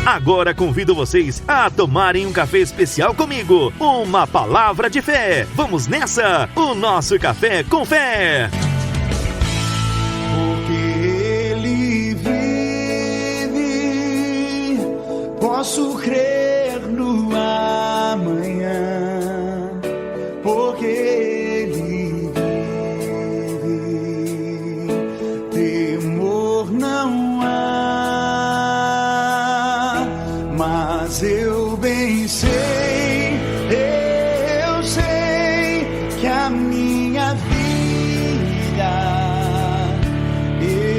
Agora convido vocês a tomarem um café especial comigo. Uma palavra de fé. Vamos nessa! O nosso Café com Fé. Porque Ele vive, posso crer no amanhã. Porque Ele vive, temor não há. Mas eu bem sei, eu sei que a minha vida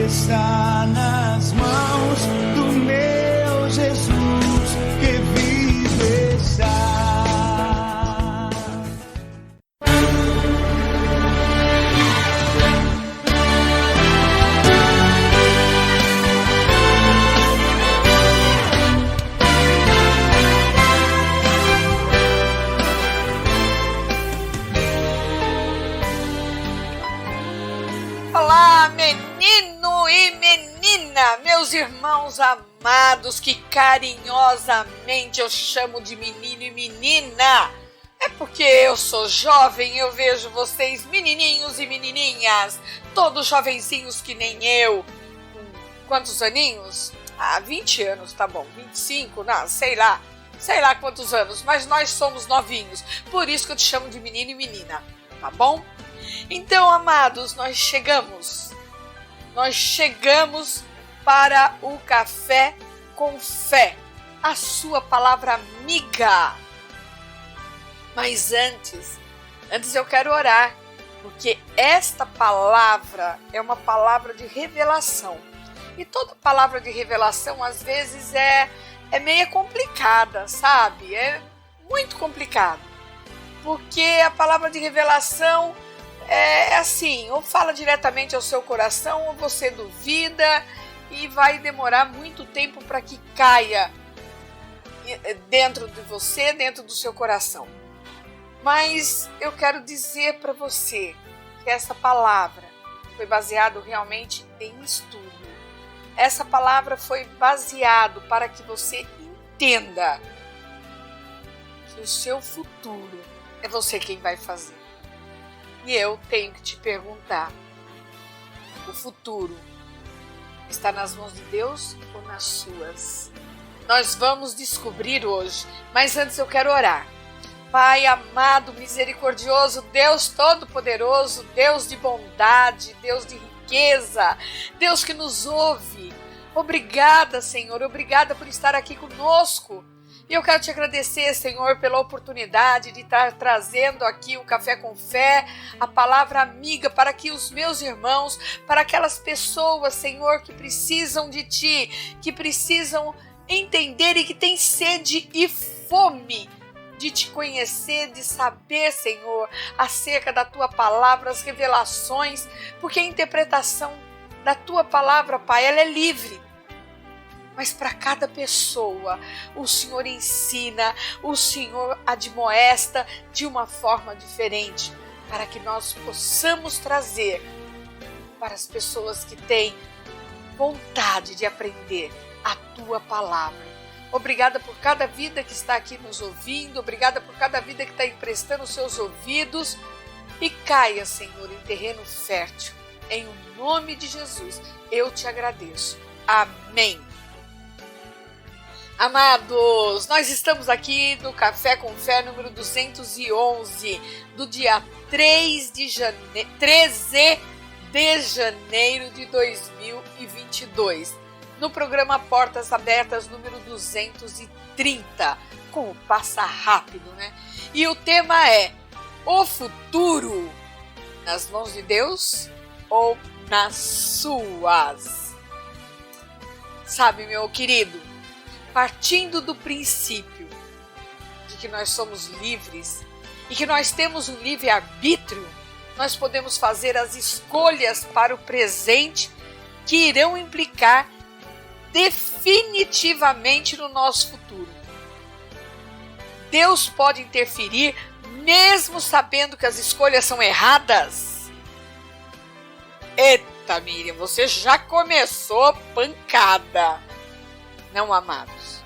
está nas mãos do meu Jesus que vive está. Olá, menino e menina, meus irmãos amados, que carinhosamente eu chamo de menino e menina. É porque eu sou jovem, eu vejo vocês menininhos e menininhas, todos jovenzinhos que nem eu. Quantos aninhos? 20 anos, tá bom, 25, não, sei lá quantos anos, mas nós somos novinhos, por isso que eu te chamo de menino e menina, tá bom? Então, amados, nós chegamos para o Café com Fé, a sua palavra amiga. Mas antes eu quero orar, porque esta palavra é uma palavra de revelação. E toda palavra de revelação, às vezes, é meio complicada, sabe? É muito complicado. Porque a palavra de revelação é assim, ou fala diretamente ao seu coração, ou você duvida e vai demorar muito tempo para que caia dentro de você, dentro do seu coração. Mas eu quero dizer para você que essa palavra foi baseada realmente em estudo. Essa palavra foi baseada para que você entenda que o seu futuro é você quem vai fazer. E eu tenho que te perguntar, o futuro está nas mãos de Deus ou nas suas? Nós vamos descobrir hoje, mas antes eu quero orar. Pai amado, misericordioso, Deus todo-poderoso, Deus de bondade, Deus de riqueza, Deus que nos ouve. Obrigada, Senhor, obrigada por estar aqui conosco. E eu quero te agradecer, Senhor, pela oportunidade de estar trazendo aqui o Café com Fé, a palavra amiga para que os meus irmãos, para aquelas pessoas, Senhor, que precisam de Ti, que precisam entender e que têm sede e fome de Te conhecer, de saber, Senhor, acerca da Tua palavra, as revelações, porque a interpretação da Tua palavra, Pai, ela é livre. Mas para cada pessoa, o Senhor ensina, o Senhor admoesta de uma forma diferente, para que nós possamos trazer para as pessoas que têm vontade de aprender a Tua palavra. Obrigada por cada vida que está aqui nos ouvindo, obrigada por cada vida que está emprestando os seus ouvidos, e caia, Senhor, em terreno fértil. Em nome de Jesus, eu te agradeço. Amém. Amados, nós estamos aqui no Café com Fé número 211, do dia 13 de janeiro de 2022, no programa Portas Abertas número 230, como passa rápido, né? E o tema é: o futuro nas mãos de Deus ou nas suas? Sabe, meu querido, partindo do princípio de que nós somos livres e que nós temos um livre-arbítrio, nós podemos fazer as escolhas para o presente que irão implicar definitivamente no nosso futuro. Deus pode interferir mesmo sabendo que as escolhas são erradas? Eita, Miriam, você já começou pancada. Não, amados,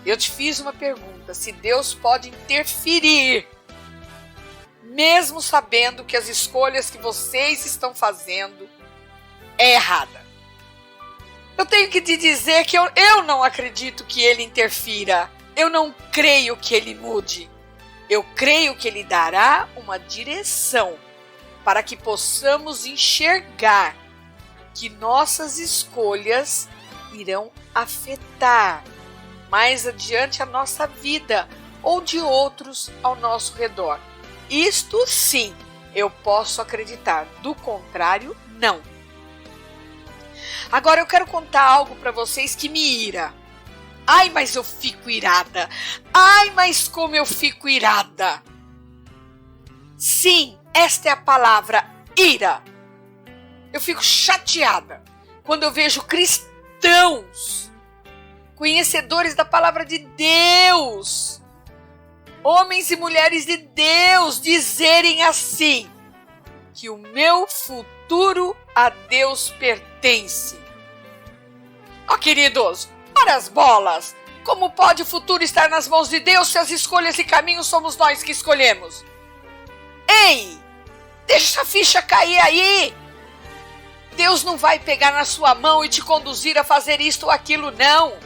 Eu te fiz uma pergunta, se Deus pode interferir, mesmo sabendo que as escolhas que vocês estão fazendo é errada. Eu tenho que te dizer que eu não acredito que ele interfira. Eu não creio que ele mude. Eu creio que ele dará uma direção para que possamos enxergar que nossas escolhas irão afetar mais adiante a nossa vida ou de outros ao nosso redor. Isto sim, eu posso acreditar. Do contrário, não. Agora eu quero contar algo para vocês que me ira. Ai, mas eu fico irada. Ai, mas como eu fico irada. Sim, esta é a palavra, ira. Eu fico chateada quando eu vejo cristãos, conhecedores da palavra de Deus, homens e mulheres de Deus, dizerem assim, que o meu futuro a Deus pertence. Ó, queridos, ora as bolas! Como pode o futuro estar nas mãos de Deus se as escolhas e caminhos somos nós que escolhemos? Ei, deixa a ficha cair aí! Deus não vai pegar na sua mão e te conduzir a fazer isto ou aquilo, não.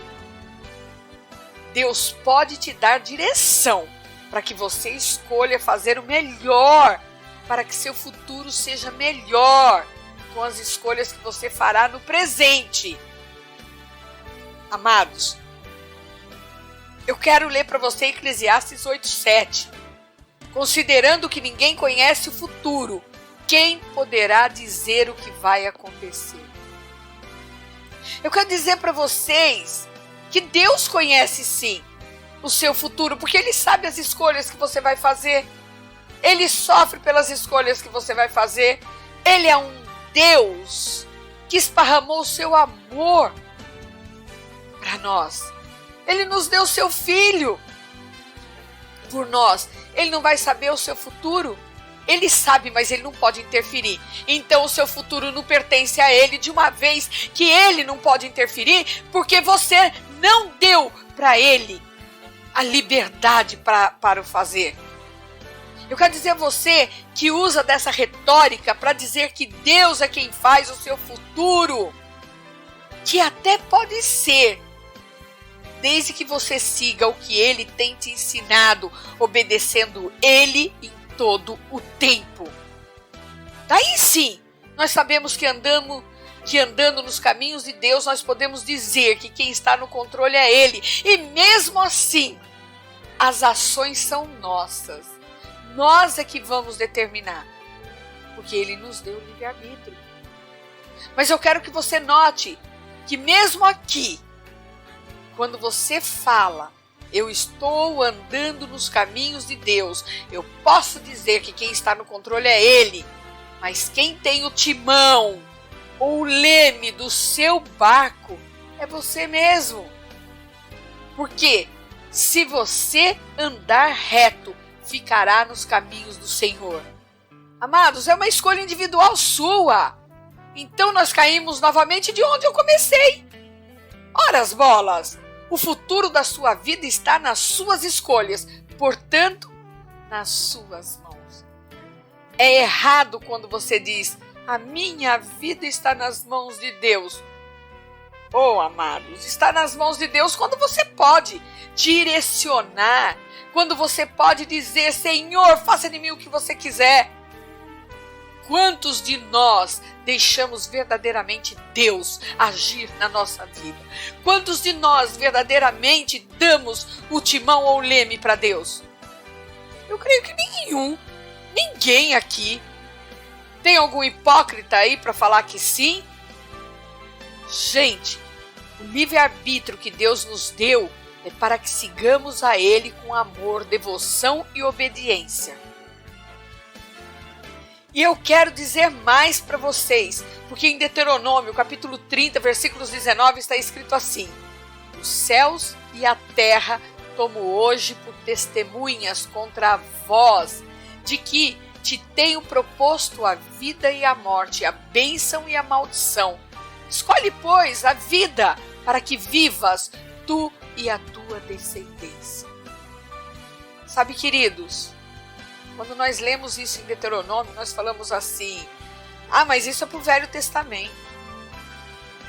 Deus pode te dar direção para que você escolha fazer o melhor, para que seu futuro seja melhor com as escolhas que você fará no presente. Amados, eu quero ler para você Eclesiastes 8:7. Considerando que ninguém conhece o futuro, quem poderá dizer o que vai acontecer? Eu quero dizer para vocês que Deus conhece sim o seu futuro, porque Ele sabe as escolhas que você vai fazer. Ele sofre pelas escolhas que você vai fazer. Ele é um Deus que esparramou o seu amor para nós. Ele nos deu o seu Filho por nós. Ele não vai saber o seu futuro? Ele sabe, mas ele não pode interferir. Então o seu futuro não pertence a ele, de uma vez que ele não pode interferir, porque você não deu para ele a liberdade para o fazer. Eu quero dizer a você que usa dessa retórica para dizer que Deus é quem faz o seu futuro, que até pode ser, desde que você siga o que ele tem te ensinado, obedecendo ele em todo o tempo. Daí sim, nós sabemos que andando nos caminhos de Deus, nós podemos dizer que quem está no controle é ele. E mesmo assim, as ações são nossas. Nós é que vamos determinar, porque ele nos deu o livre-arbítrio. Mas eu quero que você note que mesmo aqui, quando você fala, eu estou andando nos caminhos de Deus, eu posso dizer que quem está no controle é ele, mas quem tem o timão ou o leme do seu barco é você mesmo. Porque se você andar reto, ficará nos caminhos do Senhor. Amados, é uma escolha individual sua. Então nós caímos novamente de onde eu comecei. Ora as bolas! O futuro da sua vida está nas suas escolhas, portanto, nas suas mãos. É errado quando você diz, a minha vida está nas mãos de Deus. Oh, amados, está nas mãos de Deus quando você pode direcionar, quando você pode dizer, Senhor, faça de mim o que você quiser. Quantos de nós deixamos verdadeiramente Deus agir na nossa vida? Quantos de nós verdadeiramente damos o timão ou o leme para Deus? Eu creio que nenhum, ninguém aqui. Tem algum hipócrita aí para falar que sim? Gente, o livre-arbítrio que Deus nos deu é para que sigamos a Ele com amor, devoção e obediência. E eu quero dizer mais para vocês, porque em Deuteronômio, capítulo 30, versículos 19, está escrito assim: os céus e a terra tomo hoje por testemunhas contra vós, de que te tenho proposto a vida e a morte, a bênção e a maldição. Escolhe, pois, a vida, para que vivas, tu e a tua descendência. Sabe, queridos, quando nós lemos isso em Deuteronômio, nós falamos assim: ah, mas isso é para o Velho Testamento.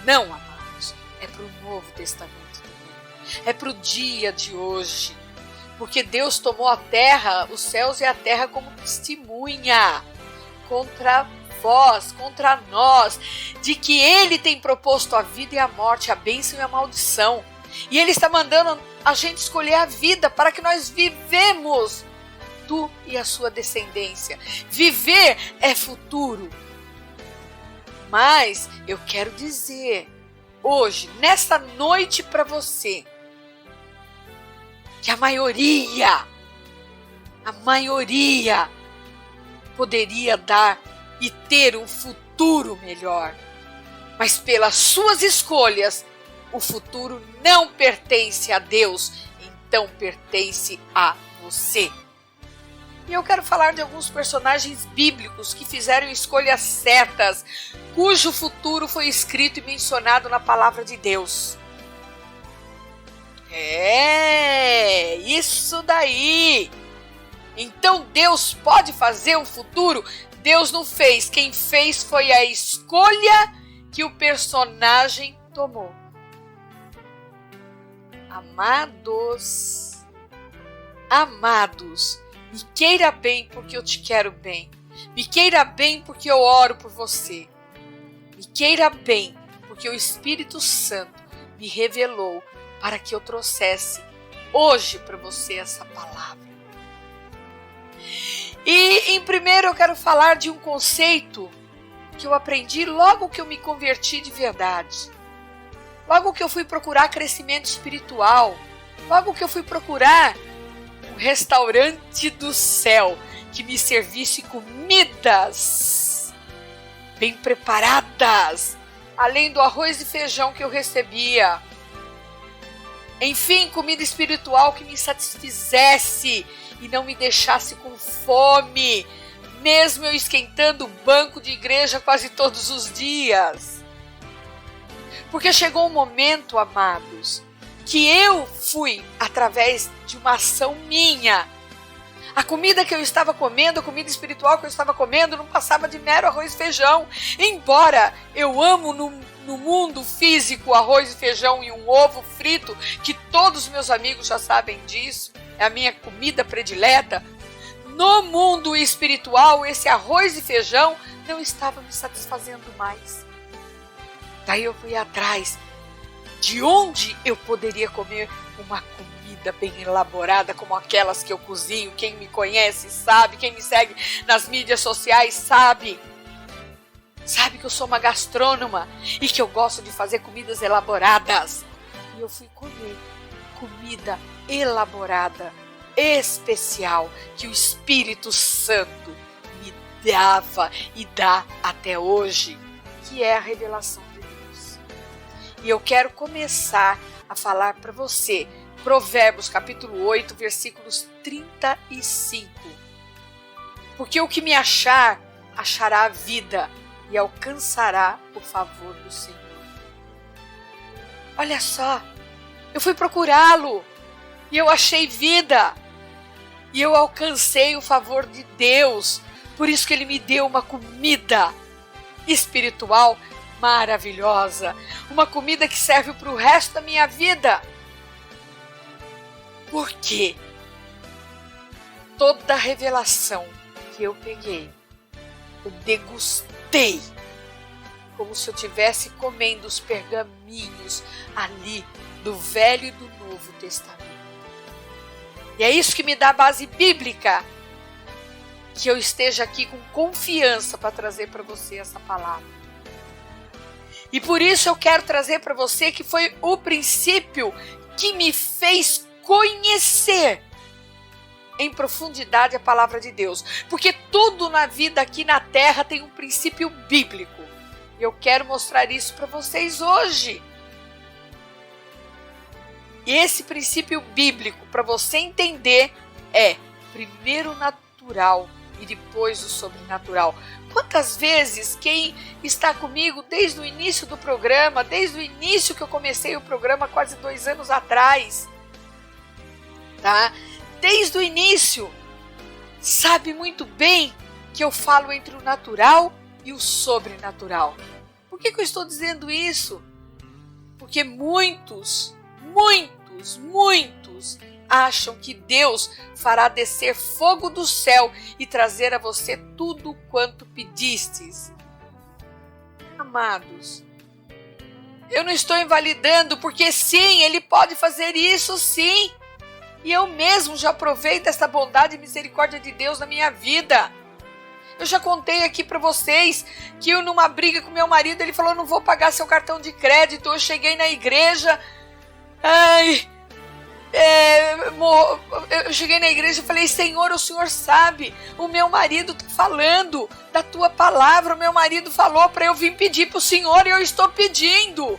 Não, amados, é para o Novo Testamento também. É para o dia de hoje. Porque Deus tomou a terra, os céus e a terra como testemunha contra vós, contra nós, de que Ele tem proposto a vida e a morte, a bênção e a maldição. E Ele está mandando a gente escolher a vida para que nós vivemos, tu e a sua descendência. Viver é futuro. Mas eu quero dizer hoje, nesta noite para você, que a maioria poderia dar e ter um futuro melhor. Mas pelas suas escolhas, o futuro não pertence a Deus, então pertence a você. E eu quero falar de alguns personagens bíblicos que fizeram escolhas certas, cujo futuro foi escrito e mencionado na palavra de Deus. É, isso daí! Então Deus pode fazer um futuro? Deus não fez. Quem fez foi a escolha que o personagem tomou. Amados, me queira bem porque eu te quero bem. Me queira bem porque eu oro por você. Me queira bem porque o Espírito Santo me revelou para que eu trouxesse hoje para você essa palavra. E em primeiro eu quero falar de um conceito que eu aprendi logo que eu me converti de verdade. Logo que eu fui procurar crescimento espiritual. Logo que eu fui procurar um restaurante do céu que me servisse comidas bem preparadas, além do arroz e feijão que eu recebia. Enfim, comida espiritual que me satisfizesse e não me deixasse com fome, mesmo eu esquentando o banco de igreja quase todos os dias. Porque chegou um momento, amados, que eu fui através de uma ação minha. A comida que eu estava comendo, a comida espiritual que eu estava comendo, não passava de mero arroz e feijão. Embora eu amo no mundo físico arroz e feijão e um ovo frito, que todos os meus amigos já sabem disso, é a minha comida predileta. No mundo espiritual, esse arroz e feijão não estava me satisfazendo mais. Daí eu fui atrás de onde eu poderia comer uma comida bem elaborada, como aquelas que eu cozinho. Quem me conhece sabe, quem me segue nas mídias sociais sabe. Sabe que eu sou uma gastrônoma e que eu gosto de fazer comidas elaboradas. E eu fui comer comida elaborada, especial, que o Espírito Santo me dava e dá até hoje, que é a revelação de Deus. E eu quero começar a falar para você, Provérbios capítulo 8, versículos 35. Porque o que me achar, achará a vida e alcançará o favor do Senhor. Olha só, eu fui procurá-lo e eu achei vida e eu alcancei o favor de Deus. Por isso que Ele me deu uma comida espiritual maravilhosa, uma comida que serve para o resto da minha vida. Por quê? Toda a revelação que eu peguei, eu degustei, como se eu estivesse comendo os pergaminhos ali do Velho e do Novo Testamento. E é isso que me dá a base bíblica, que eu esteja aqui com confiança para trazer para você essa palavra. E por isso eu quero trazer para você que foi o princípio que me fez conhecer em profundidade a palavra de Deus. Porque tudo na vida aqui na terra tem um princípio bíblico. E eu quero mostrar isso para vocês hoje. E esse princípio bíblico, para você entender, é primeiro natural e depois o sobrenatural. Quantas vezes quem está comigo desde o início do programa, desde o início que eu comecei o programa quase 2 anos atrás, tá? Desde o início, sabe muito bem que eu falo entre o natural e o sobrenatural. Por que eu estou dizendo isso? Porque muitos acham que Deus fará descer fogo do céu e trazer a você tudo quanto pedistes. Amados, eu não estou invalidando, porque sim, Ele pode fazer isso, sim. E eu mesmo já provei desta bondade e misericórdia de Deus na minha vida. Eu já contei aqui para vocês que eu, numa briga com meu marido, ele falou: não vou pagar seu cartão de crédito. Eu cheguei na igreja, eu cheguei na igreja e falei: Senhor, o Senhor sabe, o meu marido está falando da tua palavra, o meu marido falou para eu vir pedir para o Senhor e eu estou pedindo.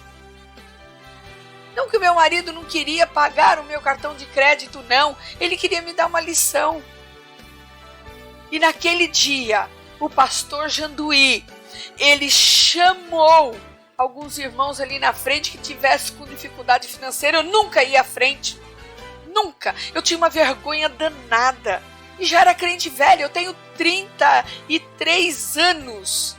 Não que o meu marido não queria pagar o meu cartão de crédito, não, ele queria me dar uma lição. E naquele dia, o pastor Janduí, ele chamou alguns irmãos ali na frente que tivessem com dificuldade financeira. Eu nunca ia à frente. Nunca. Eu tinha uma vergonha danada. E já era crente velho. Eu tenho 33 anos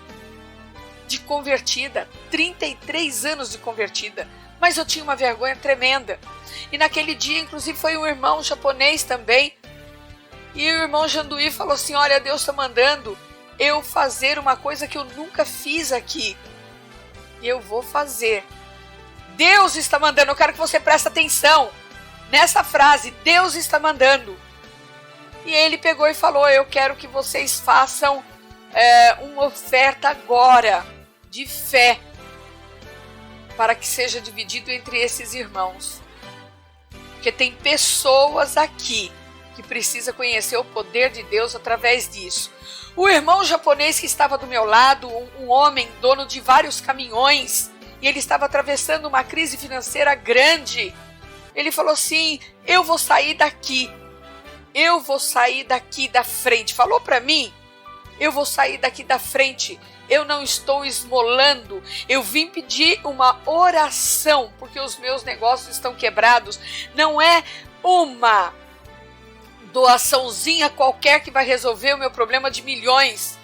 de convertida. 33 anos de convertida. Mas eu tinha uma vergonha tremenda. E naquele dia, inclusive, foi um irmão japonês também. E o irmão Janduí falou assim: olha, Deus está mandando eu fazer uma coisa que eu nunca fiz aqui. E eu vou fazer. Deus está mandando. Eu quero que você preste atenção nessa frase. Deus está mandando. E ele pegou e falou: eu quero que vocês façam uma oferta agora de fé, para que seja dividido entre esses irmãos. Porque tem pessoas aqui que precisa conhecer o poder de Deus através disso. O irmão japonês que estava do meu lado, um homem dono de vários caminhões, e ele estava atravessando uma crise financeira grande. Ele falou assim: eu vou sair daqui. Eu vou sair daqui da frente. Falou para mim: eu vou sair daqui da frente. Eu não estou esmolando. Eu vim pedir uma oração, porque os meus negócios estão quebrados. Não é uma doaçãozinha qualquer que vai resolver o meu problema de milhões.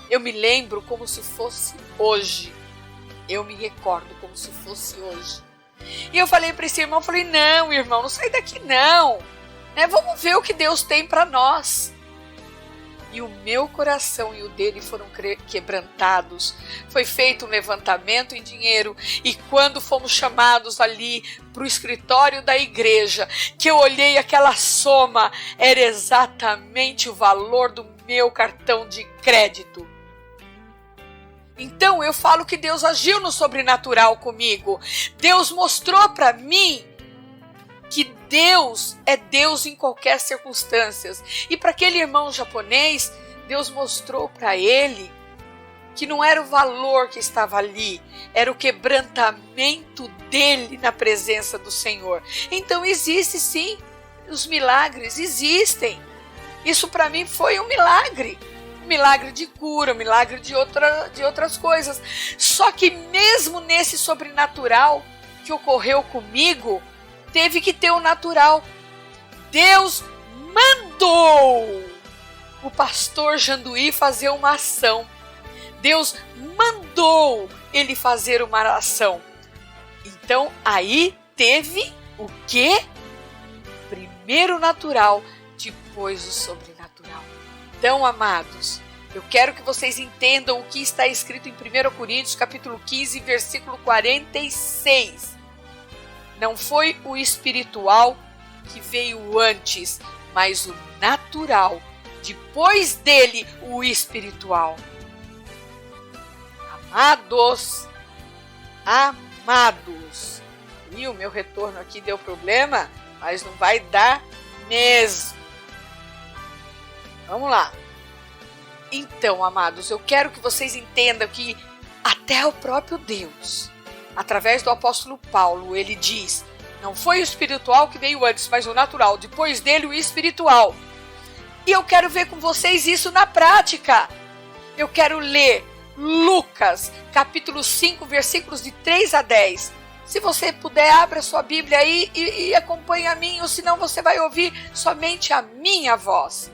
Eu me lembro como se fosse hoje. Eu me recordo como se fosse hoje. E eu falei para esse irmão, falei: não, irmão, não sai daqui não. Vamos ver o que Deus tem para nós. E o meu coração e o dele foram quebrantados. Foi feito um levantamento em dinheiro. E quando fomos chamados ali para o escritório da igreja, que eu olhei aquela soma, era exatamente o valor do meu cartão de crédito. Então eu falo que Deus agiu no sobrenatural comigo. Deus mostrou para mim que Deus é Deus em qualquer circunstância. E para aquele irmão japonês, Deus mostrou para ele que não era o valor que estava ali, era o quebrantamento dele na presença do Senhor. Então existe sim, os milagres existem. Isso para mim foi um milagre de cura, um milagre de outras coisas. Só que mesmo nesse sobrenatural que ocorreu comigo, teve que ter o natural. Deus mandou o pastor Janduí fazer uma ação. Deus mandou ele fazer uma ação. Então aí teve o quê? Primeiro o natural, depois o sobrenatural. Então, amados, eu quero que vocês entendam o que está escrito em 1 Coríntios capítulo 15, versículo 46. Não foi o espiritual que veio antes, mas o natural. Depois dele, o espiritual. Amados. E o meu retorno aqui deu problema, mas não vai dar mesmo. Vamos lá. Então, amados, eu quero que vocês entendam que até o próprio Deus, através do apóstolo Paulo, ele diz: não foi o espiritual que veio antes, mas o natural. Depois dele, o espiritual. E eu quero ver com vocês isso na prática. Eu quero ler Lucas, capítulo 5, versículos de 3 a 10. Se você puder, abra sua Bíblia aí e acompanhe a mim, ou senão você vai ouvir somente a minha voz.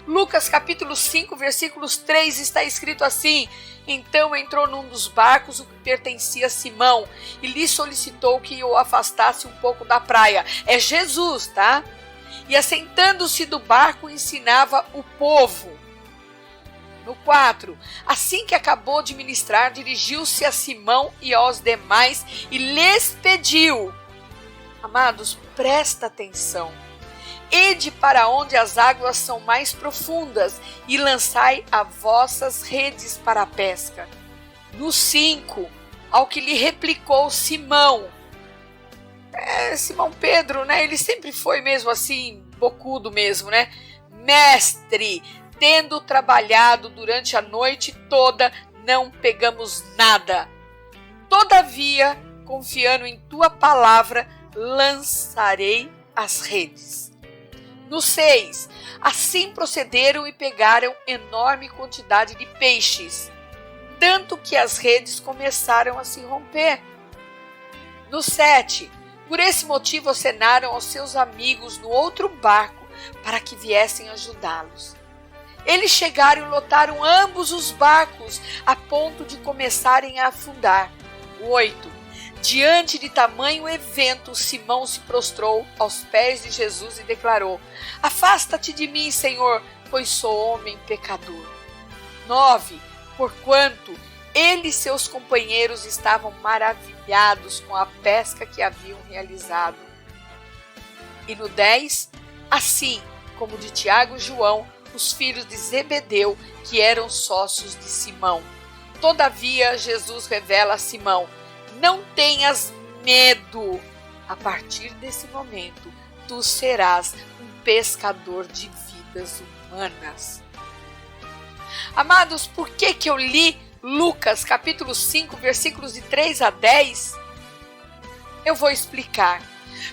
Lucas, capítulo 5, versículos 3, está escrito assim: Então entrou num dos barcos o que pertencia a Simão e lhe solicitou que o afastasse um pouco da praia. É Jesus, tá? E assentando-se do barco ensinava o povo. No 4, assim que acabou de ministrar, dirigiu-se a Simão e aos demais e lhes pediu: Amados, presta atenção. Ide para onde as águas são mais profundas e lançai as vossas redes para a pesca. No 5, ao que lhe replicou Simão. Simão Pedro, né? Ele sempre foi mesmo assim, bocudo mesmo, né? Mestre, tendo trabalhado durante a noite toda, não pegamos nada. Todavia, confiando em tua palavra, lançarei as redes. No 6, assim procederam e pegaram enorme quantidade de peixes, tanto que as redes começaram a se romper. No 7, por esse motivo acenaram aos seus amigos no outro barco para que viessem ajudá-los. Eles chegaram e lotaram ambos os barcos a ponto de começarem a afundar. 8. Diante de tamanho evento, Simão se prostrou aos pés de Jesus e declarou: Afasta-te de mim, Senhor, pois sou homem pecador. 9. Porquanto ele e seus companheiros estavam maravilhados com a pesca que haviam realizado. E no 10, assim como de Tiago e João, os filhos de Zebedeu, que eram sócios de Simão. Todavia, Jesus revela a Simão: Não tenhas medo. A partir desse momento, tu serás um pescador de vidas humanas. Amados, por que eu li Lucas, capítulo 5, versículos de 3 a 10? Eu vou explicar.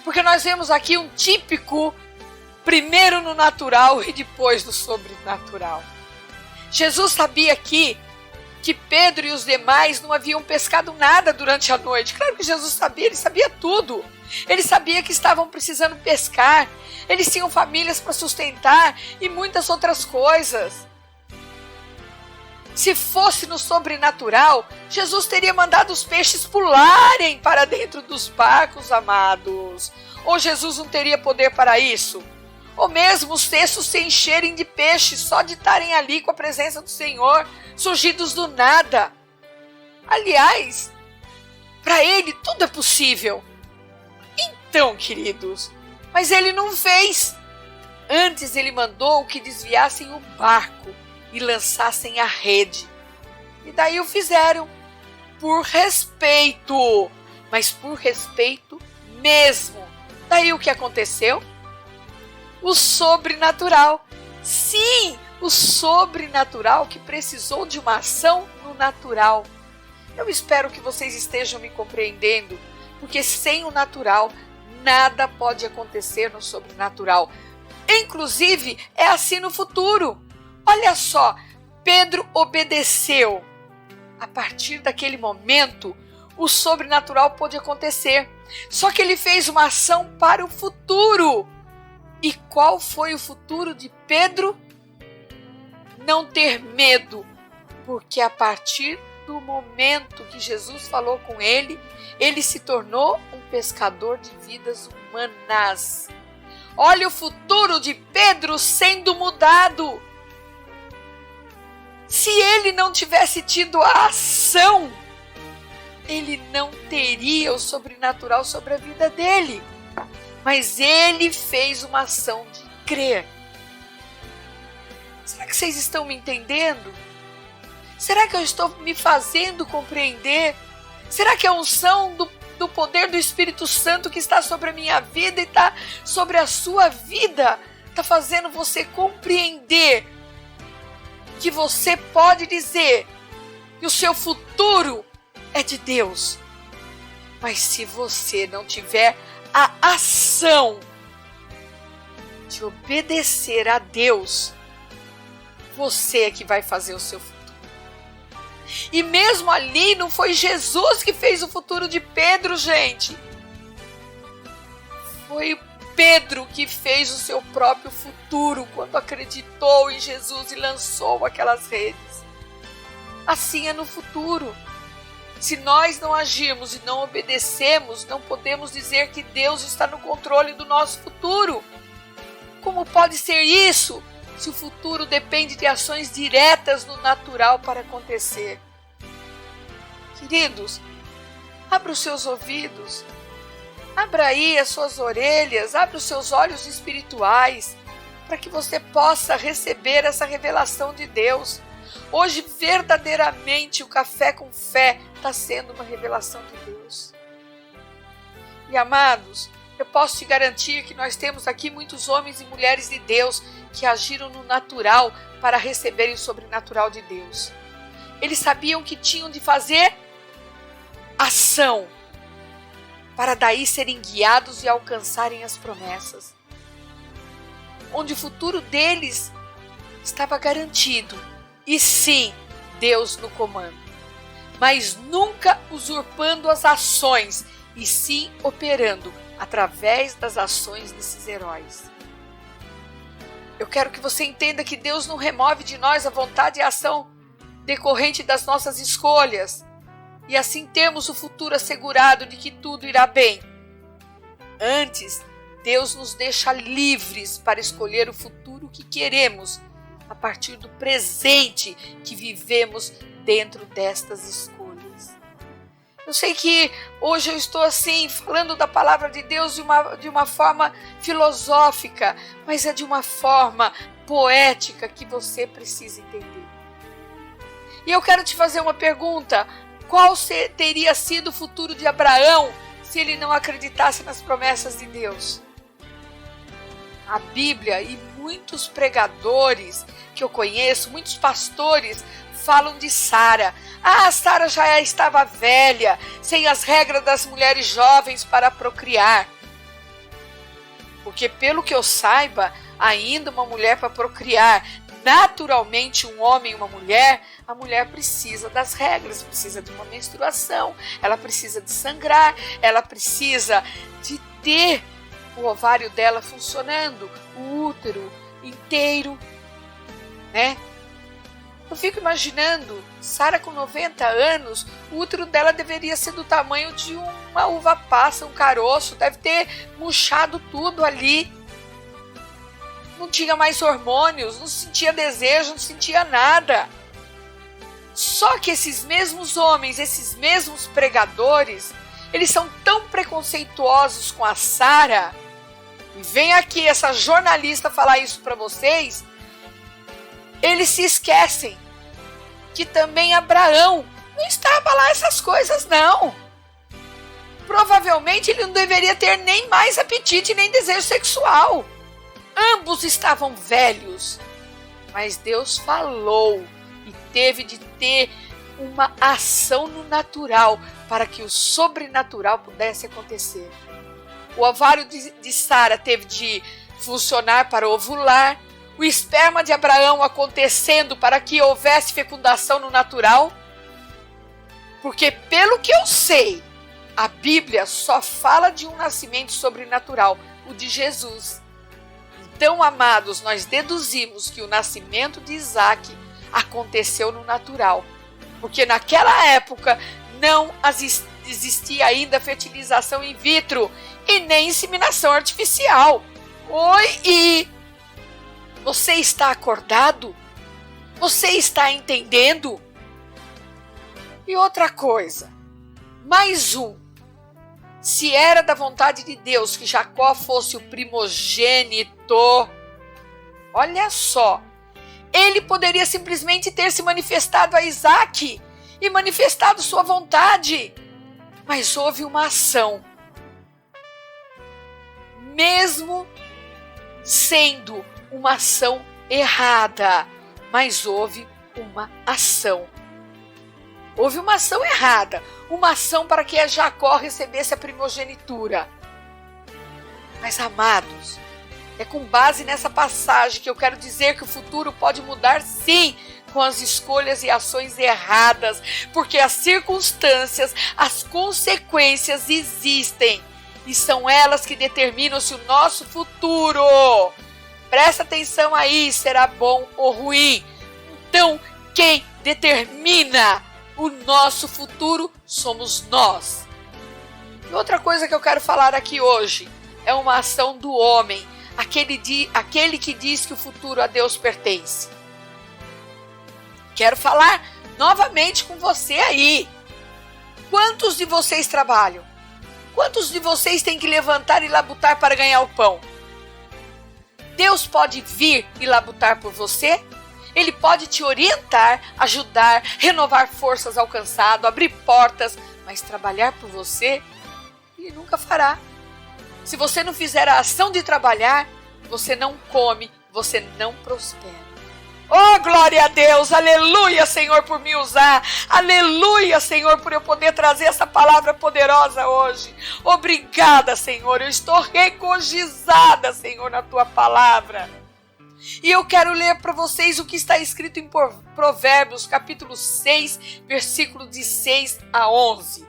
Porque nós vemos aqui um típico primeiro no natural e depois no sobrenatural. Jesus sabia que Pedro e os demais não haviam pescado nada durante a noite. Claro que Jesus sabia, ele sabia tudo. Ele sabia que estavam precisando pescar, eles tinham famílias para sustentar e muitas outras coisas. Se fosse no sobrenatural, Jesus teria mandado os peixes pularem para dentro dos barcos, amados. Ou Jesus não teria poder para isso? Ou mesmo os cestos se encherem de peixes só de estarem ali com a presença do Senhor, surgidos do nada. Aliás, para ele tudo é possível. Então, queridos, mas ele não fez. Antes ele mandou que desviassem o barco e lançassem a rede. E daí o fizeram, por respeito, mas por respeito mesmo. Daí o que aconteceu? O sobrenatural. Sim, o sobrenatural que precisou de uma ação no natural. Eu espero que vocês estejam me compreendendo, porque sem o natural, nada pode acontecer no sobrenatural. Inclusive, é assim no futuro. Olha só, Pedro obedeceu. A partir daquele momento, o sobrenatural pôde acontecer. Só que ele fez uma ação para o futuro. E qual foi o futuro de Pedro? Não ter medo, porque a partir do momento que Jesus falou com ele, ele se tornou um pescador de vidas humanas. Olha o futuro de Pedro sendo mudado. Se ele não tivesse tido a ação, ele não teria o sobrenatural sobre a vida dele. Mas ele fez uma ação de crer. Será que vocês estão me entendendo? Será que eu estou me fazendo compreender? Será que a unção do poder do Espírito Santo que está sobre a minha vida e está sobre a sua vida está fazendo você compreender que você pode dizer que o seu futuro é de Deus? Mas se você não tiver a ação, de obedecer a Deus, você é que vai fazer o seu futuro. E mesmo ali não foi Jesus que fez o futuro de Pedro, gente. Foi Pedro que fez o seu próprio futuro quando acreditou em Jesus e lançou aquelas redes. Assim é no futuro. Se nós não agirmos e não obedecemos, não podemos dizer que Deus está no controle do nosso futuro. Como pode ser isso, se o futuro depende de ações diretas no natural para acontecer? Queridos, abra os seus ouvidos, abra aí as suas orelhas, abra os seus olhos espirituais, para que você possa receber essa revelação de Deus. Hoje, verdadeiramente, o Café com Fé está sendo uma revelação de Deus. E, amados, eu posso te garantir que nós temos aqui muitos homens e mulheres de Deus que agiram no natural para receberem o sobrenatural de Deus. Eles sabiam que tinham de fazer ação para daí serem guiados e alcançarem as promessas, onde o futuro deles estava garantido. E sim, Deus no comando, mas nunca usurpando as ações, e sim operando através das ações desses heróis. Eu quero que você entenda que Deus não remove de nós a vontade e a ação decorrente das nossas escolhas, e assim temos o futuro assegurado de que tudo irá bem. Antes, Deus nos deixa livres para escolher o futuro que queremos, a partir do presente que vivemos dentro destas escolhas. Eu sei que hoje eu estou assim, falando da palavra de Deus de uma forma filosófica, mas é de uma forma poética que você precisa entender. E eu quero te fazer uma pergunta: qual teria sido o futuro de Abraão se ele não acreditasse nas promessas de Deus? A Bíblia e muitos pregadores que eu conheço, muitos pastores, falam de Sara. Sara já estava velha, sem as regras das mulheres jovens para procriar. Porque, pelo que eu saiba, ainda uma mulher para procriar, naturalmente um homem e uma mulher, a mulher precisa das regras, precisa de uma menstruação, ela precisa de sangrar, ela precisa de ter o ovário dela funcionando, o útero inteiro, né? Eu fico imaginando, Sara com 90 anos, o útero dela deveria ser do tamanho de uma uva passa, um caroço, deve ter murchado tudo ali. Não tinha mais hormônios, não sentia desejo, não sentia nada. Só que esses mesmos homens, esses mesmos pregadores, eles são tão preconceituosos com a Sara, e vem aqui essa jornalista falar isso para vocês, eles se esquecem que também Abraão não estava lá essas coisas, não. Provavelmente ele não deveria ter nem mais apetite nem desejo sexual. Ambos estavam velhos, mas Deus falou e teve de ter uma ação no natural para que o sobrenatural pudesse acontecer. O ovário de Sara teve de funcionar para ovular, o esperma de Abraão acontecendo para que houvesse fecundação no natural. Porque, pelo que eu sei, a Bíblia só fala de um nascimento sobrenatural, o de Jesus. Então, amados, nós deduzimos que o nascimento de Isaac aconteceu no natural. Porque naquela época não existia ainda fertilização in vitro e nem inseminação artificial. Você está acordado? Você está entendendo? E outra coisa, mais um. Se era da vontade de Deus que Jacó fosse o primogênito, olha só, ele poderia simplesmente ter se manifestado a Isaac e manifestado sua vontade. Mas houve uma ação. Mesmo sendo uma ação errada, mas houve uma ação. Houve uma ação errada, uma ação para que Jacó recebesse a primogenitura. Mas, amados, É com base nessa passagem que eu quero dizer que o futuro pode mudar sim, com as escolhas e ações erradas, porque as circunstâncias, as consequências existem e são elas que determinam se o nosso futuro, presta atenção aí, será bom ou ruim. Então, quem determina o nosso futuro somos nós. E outra coisa que eu quero falar aqui hoje é uma ação do homem, aquele que diz que o futuro a Deus pertence. Quero falar novamente com você aí. Quantos de vocês trabalham? Quantos de vocês têm que levantar e labutar para ganhar o pão? Deus pode vir e labutar por você? Ele pode te orientar, ajudar, renovar forças ao cansado, abrir portas, mas trabalhar por você, Ele nunca fará. Se você não fizer a ação de trabalhar, você não come, você não prospera. Oh, glória a Deus, aleluia, Senhor, por me usar, aleluia, Senhor, por eu poder trazer essa palavra poderosa hoje. Obrigada, Senhor, eu estou regozijada, Senhor, na Tua palavra. E eu quero ler para vocês o que está escrito em Provérbios, capítulo 6, versículo de 6 a 11.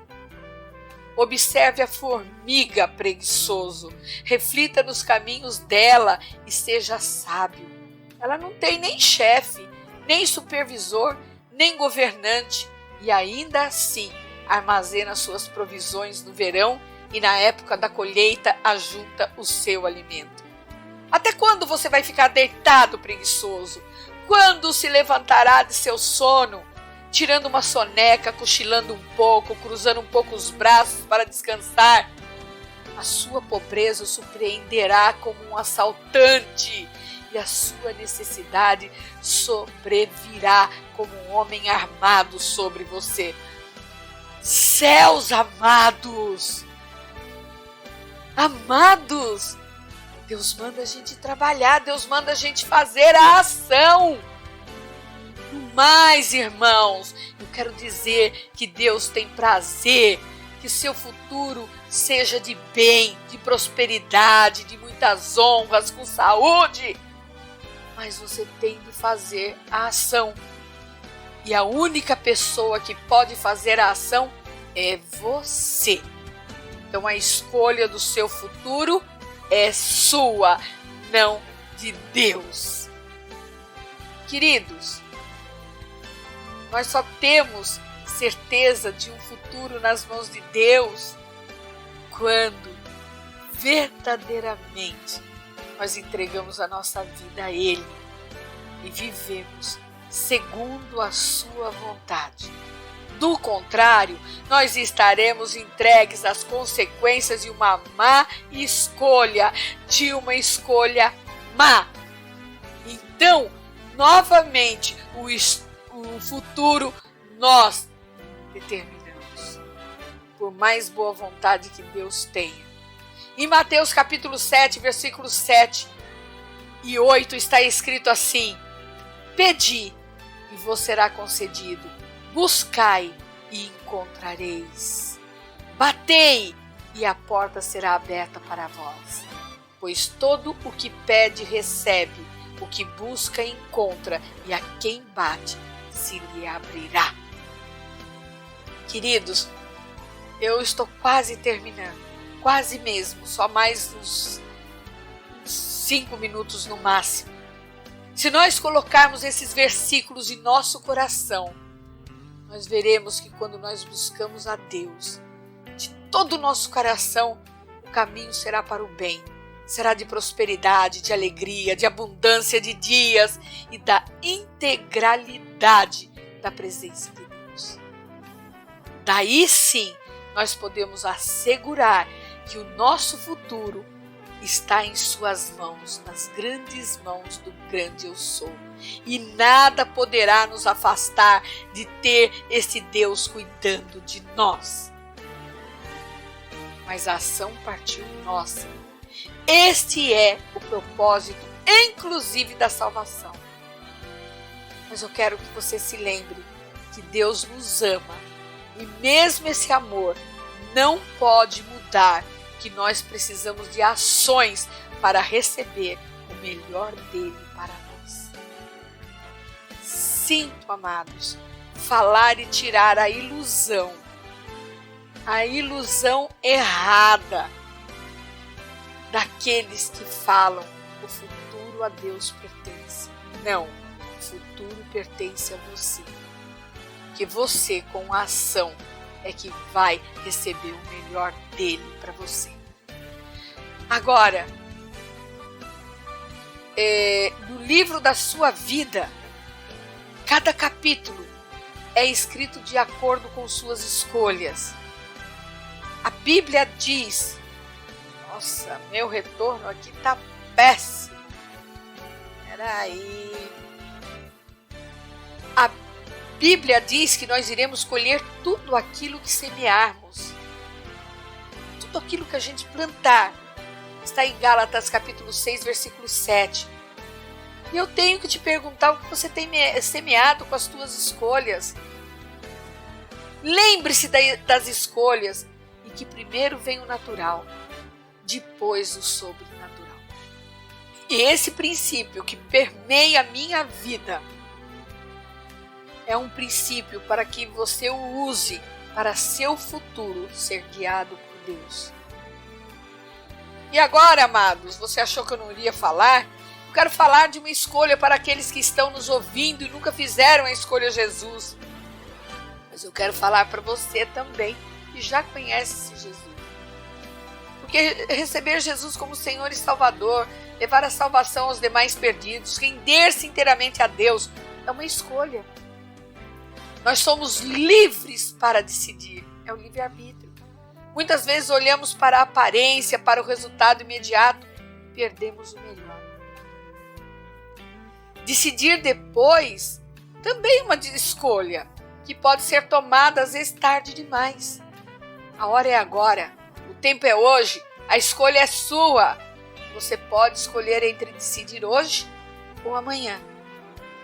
Observe a formiga, preguiçoso, reflita nos caminhos dela e seja sábio. Ela não tem nem chefe, nem supervisor, nem governante e ainda assim armazena suas provisões no verão e na época da colheita ajunta o seu alimento. Até quando você vai ficar deitado, preguiçoso? Quando se levantará de seu sono, tirando uma soneca, cochilando um pouco, cruzando um pouco os braços para descansar? A sua pobreza o surpreenderá como um assaltante e a sua necessidade sobrevirá como um homem armado sobre você. Céus amados! Amados! Deus manda a gente trabalhar, Deus manda a gente fazer a ação. Mas, irmãos, eu quero dizer que Deus tem prazer que seu futuro seja de bem, de prosperidade, de muitas honras, com saúde. Mas você tem de fazer a ação. E a única pessoa que pode fazer a ação é você. Então a escolha do seu futuro é sua, não de Deus. Queridos, nós só temos certeza de um futuro nas mãos de Deus quando verdadeiramente nós entregamos a nossa vida a Ele e vivemos segundo a sua vontade. Do contrário, nós estaremos entregues às consequências de uma má escolha, má. Então, novamente, o futuro nós determinamos, por mais boa vontade que Deus tenha. Em Mateus capítulo 7, versículos 7 e 8 está escrito assim: Pedi e vos será concedido, buscai e encontrareis, batei e a porta será aberta para vós. Pois todo o que pede recebe, o que busca encontra, e a quem bate se lhe abrirá. Queridos, eu estou quase terminando. Quase mesmo, só mais uns 5 minutos no máximo. Se nós colocarmos esses versículos em nosso coração, nós veremos que quando nós buscamos a Deus, de todo o nosso coração, o caminho será para o bem. Será de prosperidade, de alegria, de abundância de dias e da integralidade da presença de Deus. Daí sim, nós podemos assegurar que o nosso futuro está em suas mãos, nas grandes mãos do grande eu sou. E nada poderá nos afastar de ter esse Deus cuidando de nós. Mas a ação partiu nossa. Este é o propósito, inclusive, da salvação. Mas eu quero que você se lembre que Deus nos ama. E mesmo esse amor não pode mudar, que nós precisamos de ações para receber o melhor dele para nós. Sinto, amados, falar e tirar a ilusão errada daqueles que falam o futuro a Deus pertence. Não, o futuro pertence a você. Que você, com a ação, é que vai receber o melhor dele para você. Agora, no livro da sua vida, cada capítulo é escrito de acordo com suas escolhas. A Bíblia diz... Nossa, meu retorno aqui tá péssimo. Peraí. A Bíblia diz que nós iremos colher tudo aquilo que semearmos. Tudo aquilo que a gente plantar. Está em Gálatas capítulo 6, versículo 7. E eu tenho que te perguntar o que você tem semeado com as tuas escolhas. Lembre-se das escolhas e que primeiro vem o natural, depois o sobrenatural. E esse princípio que permeia a minha vida é um princípio para que você o use para seu futuro ser guiado por Deus. E agora, amados, você achou que eu não iria falar? Eu quero falar de uma escolha para aqueles que estão nos ouvindo e nunca fizeram a escolha Jesus. Mas eu quero falar para você também, que já conhece esse Jesus. Porque receber Jesus como Senhor e Salvador, levar a salvação aos demais perdidos, render-se inteiramente a Deus, é uma escolha. Nós somos livres para decidir, é o livre-arbítrio. Muitas vezes olhamos para a aparência, para o resultado imediato, perdemos o melhor. Decidir depois também é uma escolha, que pode ser tomada às vezes tarde demais. A hora é agora, o tempo é hoje, a escolha é sua. Você pode escolher entre decidir hoje ou amanhã,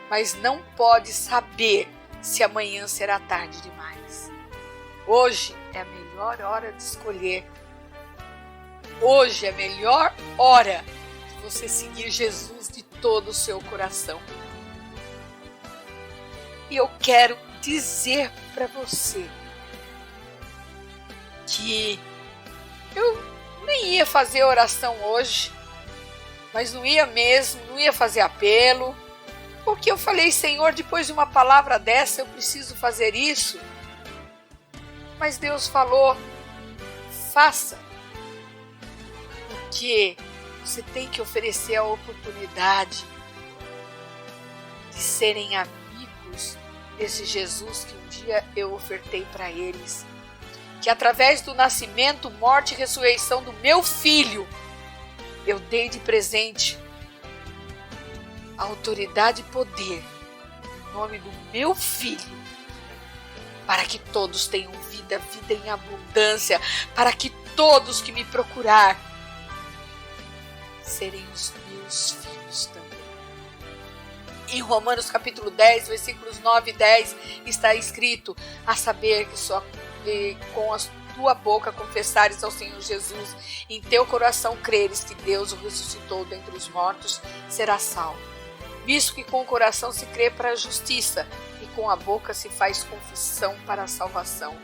mas não pode saber se amanhã será tarde demais. Hoje é a melhor hora de escolher. Hoje é a melhor hora de você seguir Jesus de todo o seu coração. E eu quero dizer para você que eu nem ia fazer oração hoje, mas não ia mesmo, não ia fazer apelo, porque eu falei, Senhor, depois de uma palavra dessa eu preciso fazer isso. Mas Deus falou, faça, porque você tem que oferecer a oportunidade de serem amigos desse Jesus que um dia eu ofertei para eles. Que através do nascimento, morte e ressurreição do meu filho, eu dei de presente a autoridade e poder em nome do meu filho, para que todos tenham vida, vida em abundância, para que todos que me procurar serem os meus filhos também. Em Romanos capítulo 10, versículos 9 e 10, está escrito, a saber que com a tua boca confessares ao Senhor Jesus, em teu coração creres que Deus o ressuscitou dentre os mortos, será salvo. Visto que com o coração se crê para a justiça e com a boca se faz confissão para a salvação.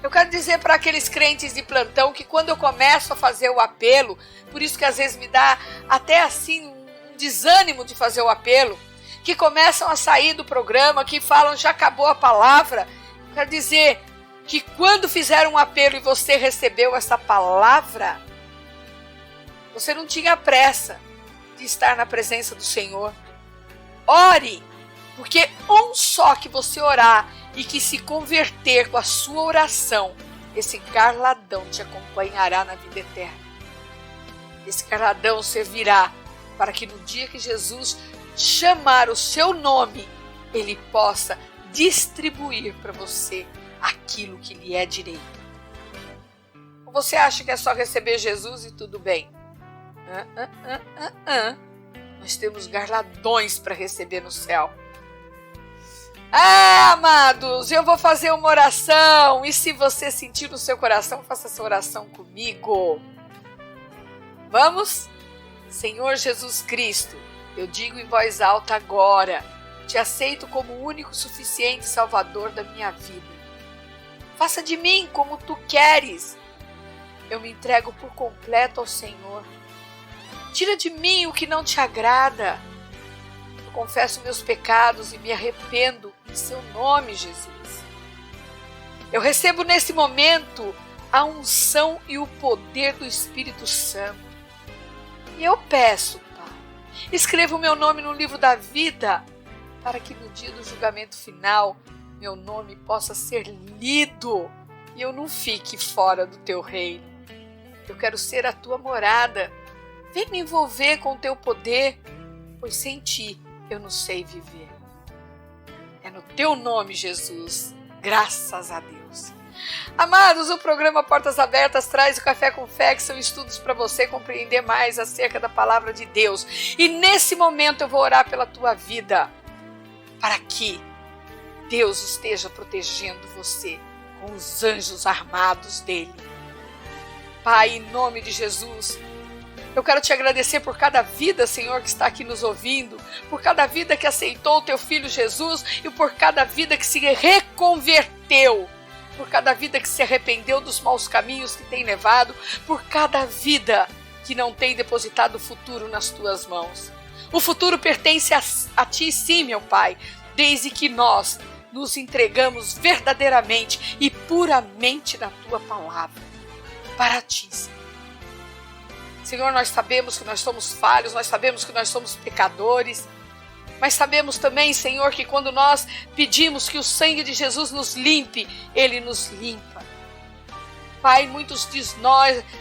Eu quero dizer para aqueles crentes de plantão que quando eu começo a fazer o apelo, por isso que às vezes me dá até assim um desânimo de fazer o apelo, que começam a sair do programa, que falam já acabou a palavra, eu quero dizer que quando fizeram um apelo e você recebeu essa palavra, você não tinha pressa de estar na presença do Senhor. Ore, porque um só que você orar e que se converter com a sua oração, esse galardão te acompanhará na vida eterna. Esse galardão servirá para que no dia que Jesus chamar o seu nome, ele possa distribuir para você aquilo que lhe é direito. Ou você acha que é só receber Jesus e tudo bem? Nós temos galardões para receber no céu. Amados, eu vou fazer uma oração. E se você sentir no seu coração, faça essa oração comigo. Vamos? Senhor Jesus Cristo, eu digo em voz alta agora, te aceito como o único suficiente Salvador da minha vida. Faça de mim como tu queres. Eu me entrego por completo ao Senhor. Tira de mim o que não te agrada. Eu confesso meus pecados e me arrependo em seu nome, Jesus. Eu recebo nesse momento a unção e o poder do Espírito Santo. E eu peço, Pai, escreva o meu nome no livro da vida, para que no dia do julgamento final, meu nome possa ser lido e eu não fique fora do teu reino. Eu quero ser a tua morada. Vem me envolver com o teu poder, pois sem ti eu não sei viver. É no teu nome, Jesus. Graças a Deus. Amados, o programa Portas Abertas traz o Café com Fé, que são estudos para você compreender mais acerca da palavra de Deus. E nesse momento eu vou orar pela tua vida, para que Deus esteja protegendo você com os anjos armados dele. Pai, em nome de Jesus, eu quero te agradecer por cada vida, Senhor, que está aqui nos ouvindo, por cada vida que aceitou o teu Filho Jesus e por cada vida que se reconverteu, por cada vida que se arrependeu dos maus caminhos que tem levado, por cada vida que não tem depositado o futuro nas tuas mãos. O futuro pertence a ti, sim, meu Pai, desde que nós nos entregamos verdadeiramente e puramente na tua palavra, para ti, Senhor. Senhor, nós sabemos que nós somos falhos, nós sabemos que nós somos pecadores, mas sabemos também, Senhor, que quando nós pedimos que o sangue de Jesus nos limpe, Ele nos limpa. Pai, muitos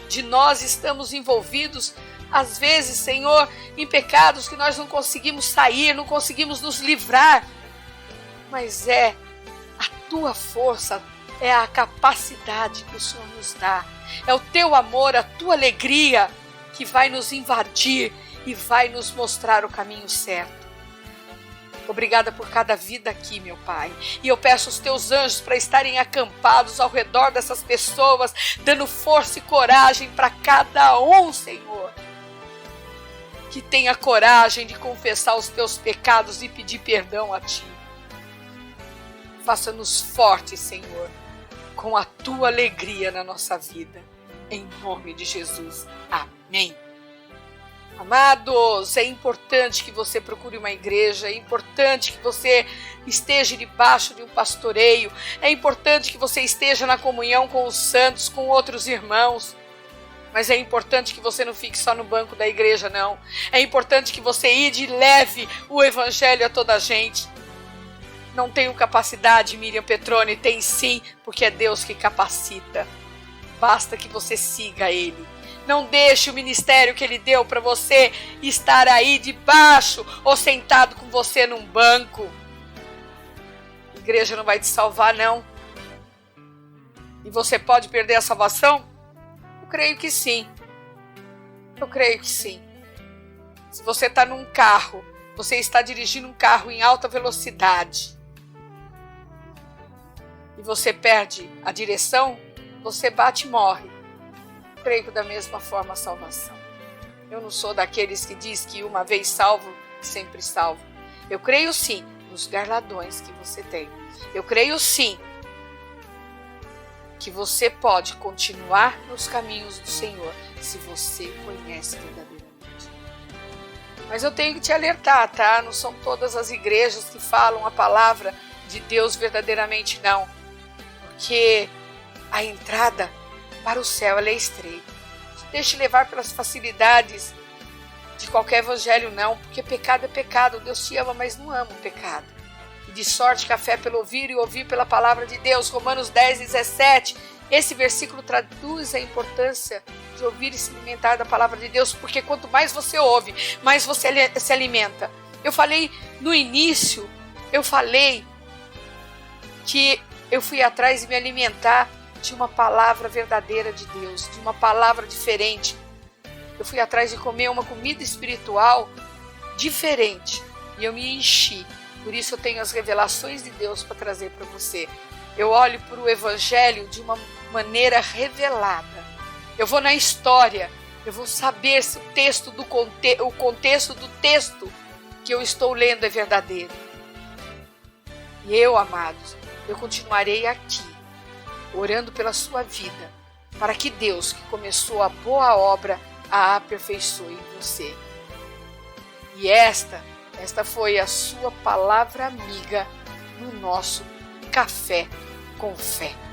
de nós estamos envolvidos, às vezes, Senhor, em pecados que nós não conseguimos sair, não conseguimos nos livrar, mas é a tua força, é a capacidade que o Senhor nos dá, é o teu amor, a tua alegria que vai nos invadir e vai nos mostrar o caminho certo. Obrigada por cada vida aqui, meu Pai. E eu peço os teus anjos para estarem acampados ao redor dessas pessoas, dando força e coragem para cada um, Senhor. Que tenha coragem de confessar os teus pecados e pedir perdão a Ti. Faça-nos fortes, Senhor, com a Tua alegria na nossa vida. Em nome de Jesus. Amém. Amados, é importante que você procure uma igreja, é importante que você esteja debaixo de um pastoreio, é importante que você esteja na comunhão com os santos, com outros irmãos, mas é importante que você não fique só no banco da igreja, não. É importante que você ide e leve o evangelho a toda a gente. Não tenho capacidade, Miriam Petrone, tem sim, porque é Deus que capacita. Basta que você siga Ele. Não deixe o ministério que Ele deu para você estar aí debaixo ou sentado com você num banco. A igreja não vai te salvar, não. E você pode perder a salvação? Eu creio que sim. Eu creio que sim. Se você está num carro, você está dirigindo um carro em alta velocidade e você perde a direção, você bate e morre. Creio da mesma forma a salvação. Eu não sou daqueles que diz que uma vez salvo, sempre salvo. Eu creio sim nos galardões que você tem. Eu creio sim que você pode continuar nos caminhos do Senhor se você conhece verdadeiramente. Mas eu tenho que te alertar, tá? Não são todas as igrejas que falam a palavra de Deus verdadeiramente, não. Porque a entrada para o céu ela é estreita. Não se deixe levar pelas facilidades de qualquer evangelho, não. Porque pecado é pecado. Deus te ama, mas não ama o pecado. E de sorte que a fé é pelo ouvir e ouvir pela palavra de Deus. Romanos 10, 17. Esse versículo traduz a importância de ouvir e se alimentar da palavra de Deus. Porque quanto mais você ouve, mais você se alimenta. Eu falei no início, que eu fui atrás de me alimentar de uma palavra verdadeira de Deus, de uma palavra diferente. Eu fui atrás de comer uma comida espiritual diferente e eu me enchi. Por isso eu tenho as revelações de Deus para trazer para você. Eu olho para o evangelho de uma maneira revelada. Eu vou na história Eu vou saber se o contexto do texto que eu estou lendo é verdadeiro. E eu, amados, eu continuarei aqui, orando pela sua vida, para que Deus, que começou a boa obra, a aperfeiçoe em você. E esta foi a sua palavra amiga no nosso Café com Fé.